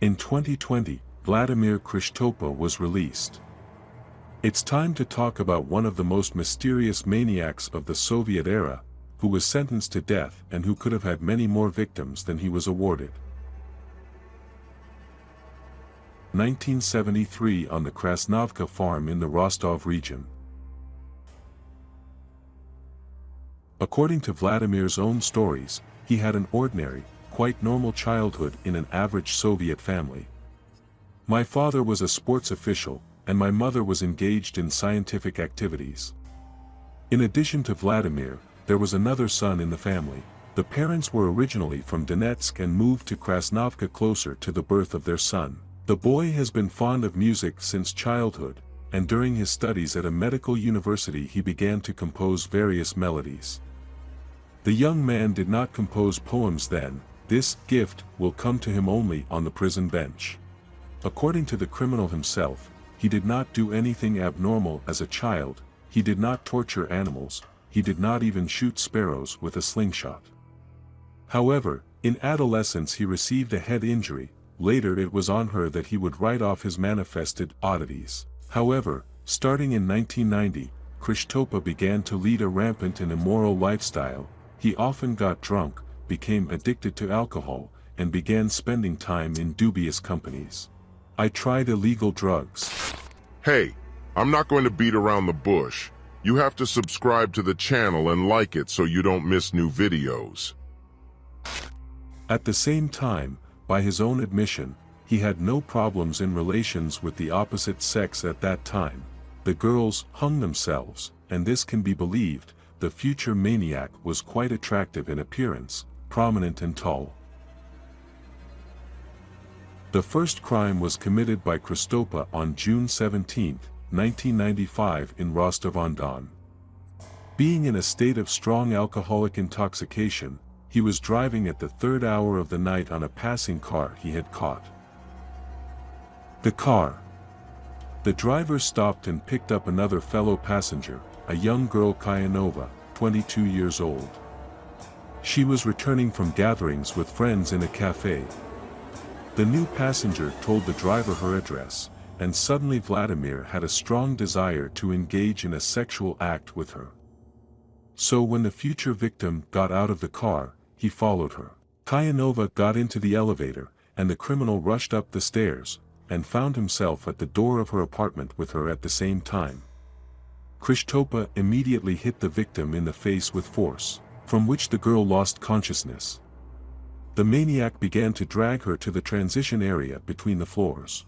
In 2020, Vladimir Kryshtopa was released. It's time to talk about one of the most mysterious maniacs of the Soviet era, who was sentenced to death and who could have had many more victims than he was awarded. 1973 on the Krasnovka farm in the Rostov region. According to Vladimir's own stories, he had an ordinary, quite normal childhood in an average Soviet family. My father was a sports official, and my mother was engaged in scientific activities. In addition to Vladimir, there was another son in the family. The parents were originally from Donetsk and moved to Krasnovka closer to the birth of their son. The boy has been fond of music since childhood, and during his studies at a medical university he began to compose various melodies. The young man did not compose poems then. This gift will come to him only on the prison bench. According to the criminal himself, he did not do anything abnormal as a child, he did not torture animals, he did not even shoot sparrows with a slingshot. However, in adolescence he received a head injury. Later it was on her that he would write off his manifested oddities. However, starting in 1990, Krishtopa began to lead a rampant and immoral lifestyle. He often got drunk, became addicted to alcohol, and began spending time in dubious companies. I tried illegal drugs. Hey, I'm not going to beat around the bush. You have to subscribe to the channel and like it so you don't miss new videos. At the same time, by his own admission, he had no problems in relations with the opposite sex at that time. The girls hung themselves, and this can be believed. The future maniac was quite attractive in appearance, prominent and tall. The first crime was committed by Krishtopa on June 17, 1995 in Rostov-on-Don. Being in a state of strong alcoholic intoxication, he was driving at the third hour of the night on a passing car he had caught. The driver stopped and picked up another fellow passenger, a young girl Kayanova, 22 years old. She was returning from gatherings with friends in a cafe. The new passenger told the driver her address, and suddenly Vladimir had a strong desire to engage in a sexual act with her. So when the future victim got out of the car, he followed her. Kayanova got into the elevator, and the criminal rushed up the stairs, and found himself at the door of her apartment with her at the same time. Krishtopa immediately hit the victim in the face with force, from which the girl lost consciousness. The maniac began to drag her to the transition area between the floors.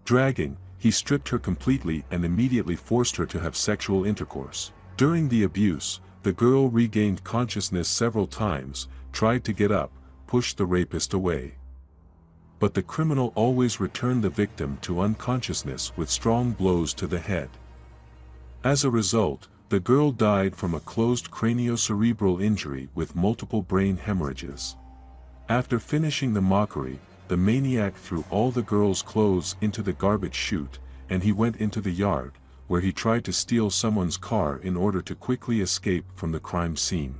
Dragging, he stripped her completely and immediately forced her to have sexual intercourse. During the abuse, the girl regained consciousness several times, tried to get up, pushed the rapist away. But the criminal always returned the victim to unconsciousness with strong blows to the head. As a result, the girl died from a closed craniocerebral injury with multiple brain hemorrhages. After finishing the mockery, the maniac threw all the girl's clothes into the garbage chute, and he went into the yard, where he tried to steal someone's car in order to quickly escape from the crime scene.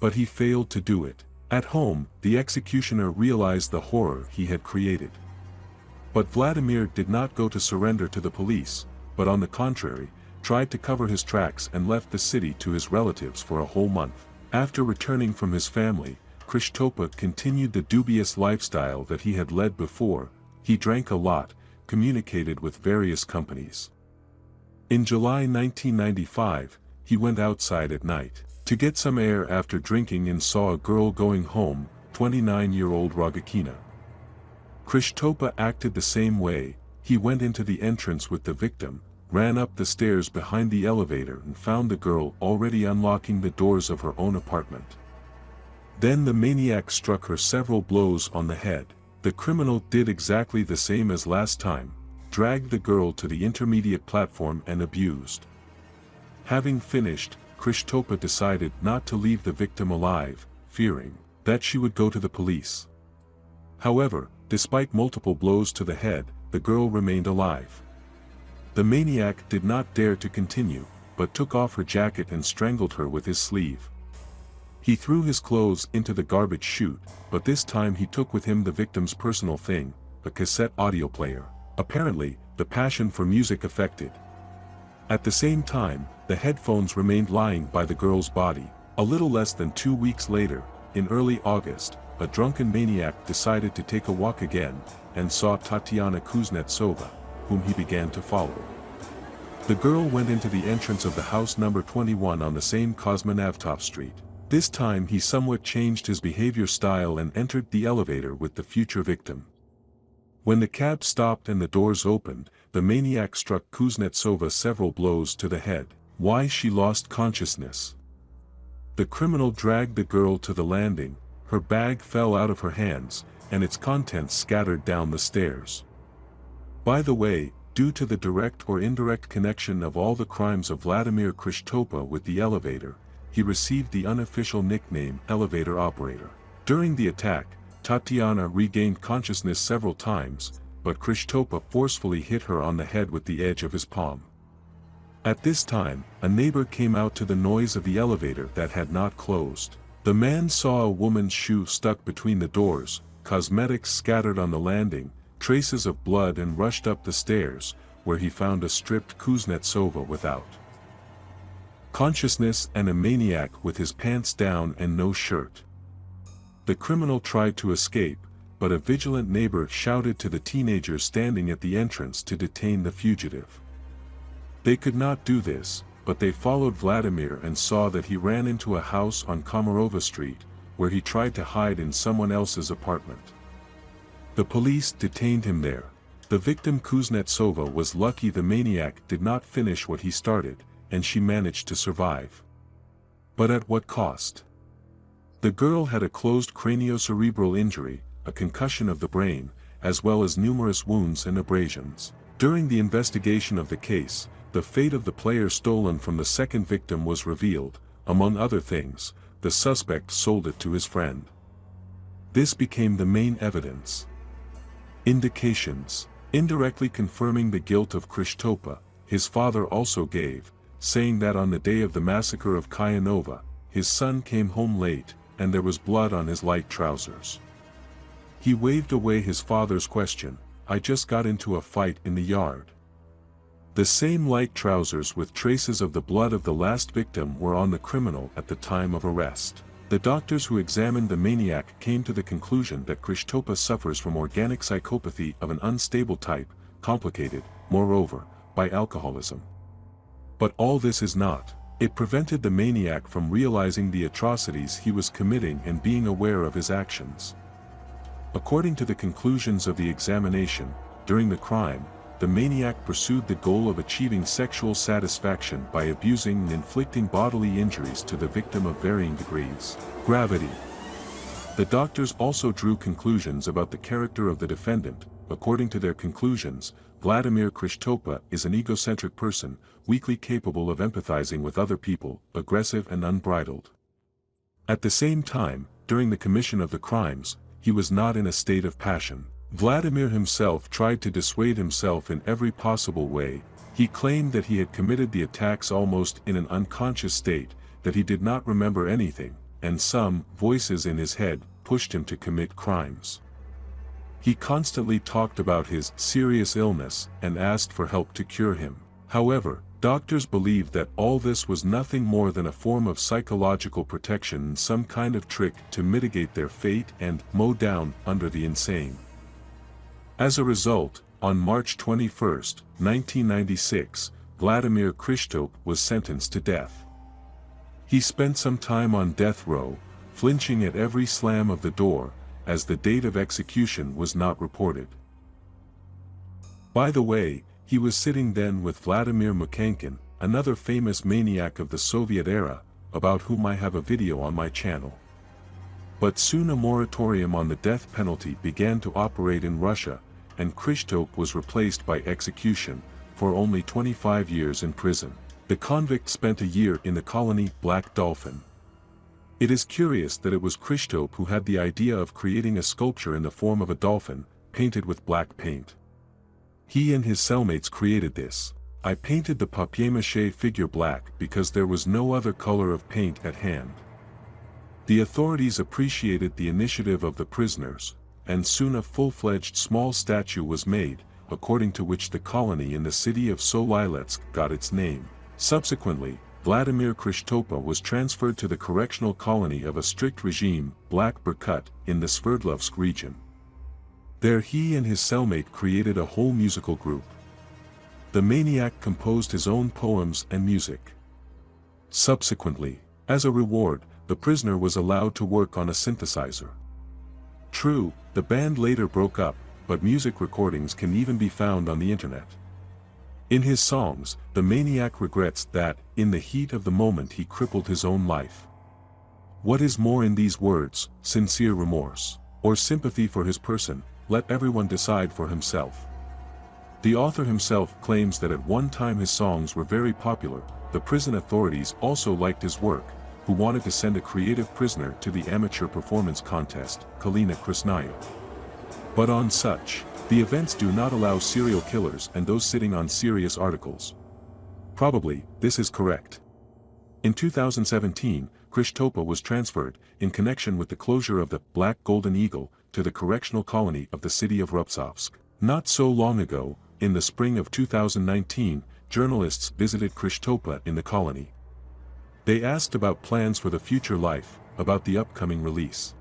But he failed to do it. At home, the executioner realized the horror he had created. But Vladimir did not go to surrender to the police, but on the contrary, tried to cover his tracks and left the city to his relatives for a whole month. After returning from his family, Krishtopa continued the dubious lifestyle that he had led before. He drank a lot, communicated with various companies. In July 1995, he went outside at night to get some air after drinking and saw a girl going home, 29-year-old Rogakina. Krishtopa acted the same way. He went into the entrance with the victim, ran up the stairs behind the elevator and found the girl already unlocking the doors of her own apartment. Then the maniac struck her several blows on the head. The criminal did exactly the same as last time, dragged the girl to the intermediate platform and abused. Having finished, Krishtopa decided not to leave the victim alive, fearing that she would go to the police. However, despite multiple blows to the head, the girl remained alive. The maniac did not dare to continue, but took off her jacket and strangled her with his sleeve. He threw his clothes into the garbage chute, but this time he took with him the victim's personal thing, a cassette audio player. Apparently, the passion for music affected. At the same time, the headphones remained lying by the girl's body. A little less than 2 weeks later, in early August, a drunken maniac decided to take a walk again, and saw Tatiana Kuznetsova, whom he began to follow. The girl went into the entrance of the house number 21 on the same Kosmonavtov Street. This time he somewhat changed his behavior style and entered the elevator with the future victim. When the cab stopped and the doors opened, the maniac struck Kuznetsova several blows to the head. Why she lost consciousness. The criminal dragged the girl to the landing, her bag fell out of her hands, and its contents scattered down the stairs. By the way, due to the direct or indirect connection of all the crimes of Vladimir Krishtopa with the elevator, he received the unofficial nickname Elevator Operator. During the attack, Tatiana regained consciousness several times, but Krishtopa forcefully hit her on the head with the edge of his palm. At this time, a neighbor came out to the noise of the elevator that had not closed. The man saw a woman's shoe stuck between the doors, cosmetics scattered on the landing, traces of blood, and rushed up the stairs, where he found a stripped Kuznetsova without consciousness and a maniac with his pants down and no shirt. The criminal tried to escape, but a vigilant neighbor shouted to the teenagers standing at the entrance to detain the fugitive. They could not do this, but they followed Vladimir and saw that he ran into a house on Komarova Street, where he tried to hide in someone else's apartment. The police detained him there. The victim Kuznetsova was lucky the maniac did not finish what he started, and she managed to survive. But at what cost? The girl had a closed craniocerebral injury, a concussion of the brain, as well as numerous wounds and abrasions. During the investigation of the case, the fate of the player stolen from the second victim was revealed. Among other things, the suspect sold it to his friend. This became the main evidence. Indications. Indirectly confirming the guilt of Krishtopa, his father also gave, saying that on the day of the massacre of Kayanova, his son came home late, and there was blood on his light trousers. He waved away his father's question, "I just got into a fight in the yard." The same light trousers with traces of the blood of the last victim were on the criminal at the time of arrest. The doctors who examined the maniac came to the conclusion that Krishtopa suffers from organic psychopathy of an unstable type, complicated, moreover, by alcoholism. But all this is not. It prevented the maniac from realizing the atrocities he was committing and being aware of his actions. According to the conclusions of the examination, during the crime, the maniac pursued the goal of achieving sexual satisfaction by abusing and inflicting bodily injuries to the victim of varying degrees. Gravity. The doctors also drew conclusions about the character of the defendant. According to their conclusions, Vladimir Krishtopa is an egocentric person, weakly capable of empathizing with other people, aggressive and unbridled. At the same time, during the commission of the crimes, he was not in a state of passion. Vladimir himself tried to dissuade himself in every possible way. He claimed that he had committed the attacks almost in an unconscious state, that he did not remember anything, and some voices in his head pushed him to commit crimes. He constantly talked about his serious illness and asked for help to cure him. However, doctors believed that all this was nothing more than a form of psychological protection and some kind of trick to mitigate their fate and mow down under the insane. As a result, on March 21, 1996, Vladimir Kryshtopa was sentenced to death. He spent some time on death row, flinching at every slam of the door, as the date of execution was not reported. By the way, he was sitting then with Vladimir Mukhankin, another famous maniac of the Soviet era, about whom I have a video on my channel. But soon a moratorium on the death penalty began to operate in Russia, and Krishtopa was replaced by execution, for only 25 years in prison. The convict spent a year in the colony Black Dolphin. It is curious that it was Krishtopa who had the idea of creating a sculpture in the form of a dolphin, painted with black paint. He and his cellmates created this. I painted the papier-mâché figure black because there was no other color of paint at hand. The authorities appreciated the initiative of the prisoners, and soon a full-fledged small statue was made, according to which the colony in the city of Soliletsk got its name. Subsequently, Vladimir Kryshtopa was transferred to the correctional colony of a strict regime, Black Berkut, in the Sverdlovsk region. There he and his cellmate created a whole musical group. The maniac composed his own poems and music. Subsequently, as a reward, the prisoner was allowed to work on a synthesizer. True, the band later broke up, but music recordings can even be found on the internet. In his songs, the maniac regrets that, in the heat of the moment, he crippled his own life. What is more in these words, sincere remorse, or sympathy for his person, let everyone decide for himself. The author himself claims that at one time his songs were very popular. The prison authorities also liked his work, who wanted to send a creative prisoner to the amateur performance contest, Kalina Krasnaya. But on such, the events do not allow serial killers and those sitting on serious articles. Probably, this is correct. In 2017, Krishtopa was transferred, in connection with the closure of the Black Golden Eagle, to the correctional colony of the city of Rostov. Not so long ago, in the spring of 2019, journalists visited Krishtopa in the colony. They asked about plans for the future life, about the upcoming release.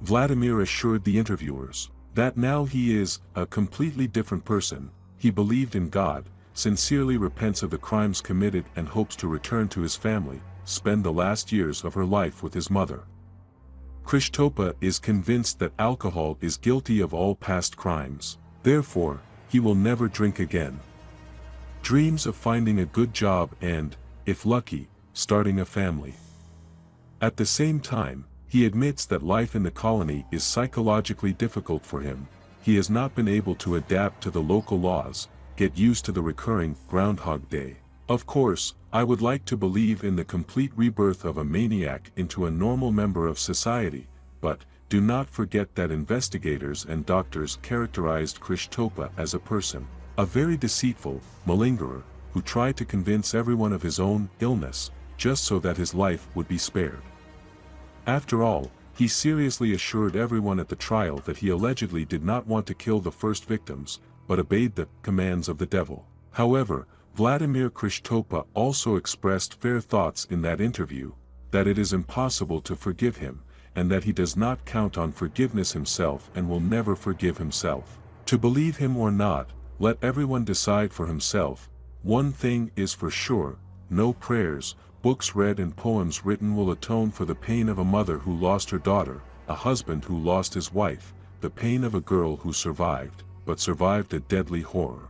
Vladimir assured the interviewers that now he is a completely different person. He believed in God, sincerely repents of the crimes committed and hopes to return to his family, spend the last years of her life with his mother. Krishtopa is convinced that alcohol is guilty of all past crimes. Therefore, he will never drink again. Dreams of finding a good job and, if lucky, starting a family. At the same time, he admits that life in the colony is psychologically difficult for him. He has not been able to adapt to the local laws, get used to the recurring Groundhog Day. Of course, I would like to believe in the complete rebirth of a maniac into a normal member of society, but do not forget that investigators and doctors characterized Krishtopa as a person, a very deceitful, malingerer, who tried to convince everyone of his own illness, just so that his life would be spared. After all, he seriously assured everyone at the trial that he allegedly did not want to kill the first victims, but obeyed the commands of the devil. However, Vladimir Krishtopa also expressed fair thoughts in that interview, that it is impossible to forgive him, and that he does not count on forgiveness himself and will never forgive himself. To believe him or not, let everyone decide for himself. One thing is for sure, no prayers, books read and poems written will atone for the pain of a mother who lost her daughter, a husband who lost his wife, the pain of a girl who survived, but survived a deadly horror.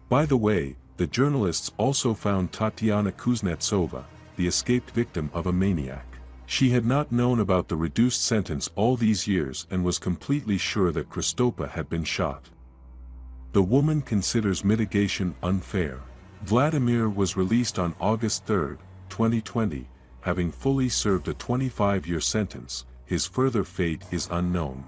By the way, the journalists also found Tatiana Kuznetsova, the escaped victim of a maniac. She had not known about the reduced sentence all these years and was completely sure that Krishtopa had been shot. The woman considers mitigation unfair. Vladimir was released on August 3, 2020, having fully served a 25-year sentence. His further fate is unknown.